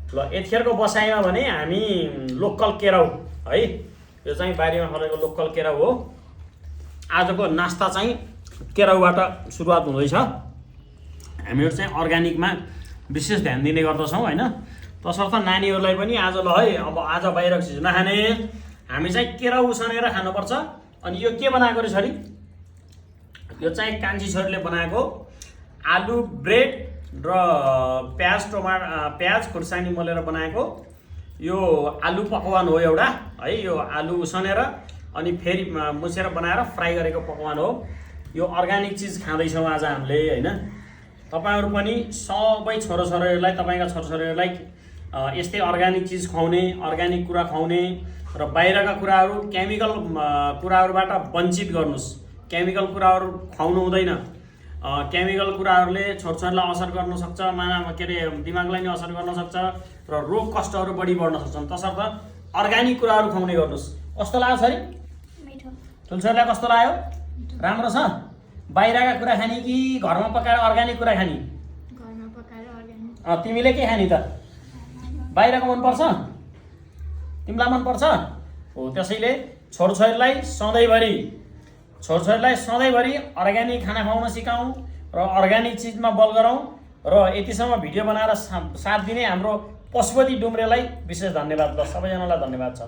ल यतिखेरको बसाइमा भने हामी लोकल केराउ है, यो चाहिँ बारीमा फलेको लोकल केराउ हो। आजको नास्ता चाहिँ केराउबाट सुरुवात हुँदैछ। हामीहरू चाहिँ अर्ग्यानिकमा विशेष ध्यान दिने गर्दछौँ होइन। तसर्थ नानीहरूलाई पनि आज ल है, अब आज बाहिरको चिज नखाने, हामी चाहिँ केराउ उसानेर खानुपर्छ। अनि यो के बनाएको रहेछ अरे, यो चाहिँ कान्छी छोरीले बनाएको आलु ब्रेड र प्याज खुर्सानी मोलेर बनाएको यो आलु पकवान हो एउटा है। यो आलु उसानेर अनि फेरि मुछेर बनाएर फ्राई गरेको पकवान हो। यो अर्ग्यानिक चिज खाँदैछौँ आज हामीले होइन। तपाईँहरू पनि सबै छोराछोरीहरूलाई, तपाईँका छोराछोरीहरूलाई यस्तै अर्ग्यानिक चिज खुवाउने, अर्ग्यानिक कुरा खुवाउने र बाहिरका कुराहरू केमिकल कुराहरूबाट वञ्चित गर्नुहोस्। केमिकल कुराहरू खुवाउनु हुँदैन। केमिकल कुराहरूले छोरछोरीलाई असर गर्न सक्छ, के अरे दिमागलाई नि असर गर्न सक्छ र रोग कष्टहरू बढी बढ्न सक्छन्। तसर्थ अर्ग्यानिक कुराहरू खुवाउने गर्नुहोस्। कस्तो लाग्छ अरे ठुल्छोरीलाई, कस्तो लाग्यो? राम्रो छ? बाहिरका कुरा खाने कि घरमा पकाएर अर्ग्यानिक कुरा खाने? घरमा पकाएर अर्ग्यानिक। तिमीले के खाने त? बाहिरको मनपर्छ? तिमीलाई मनपर्छ? हो, त्यसैले छोरछोरीलाई सधैँभरि अर्ग्यानिक खाना खुवाउन सिकाउँ र अर्ग्यानिक चिजमा बल गरौँ। र यतिसम्म भिडियो बनाएर साथ दिने हाम्रो पशुपति डुम्रेलाई विशेष धन्यवाद। ल सबैजनालाई धन्यवाद छ।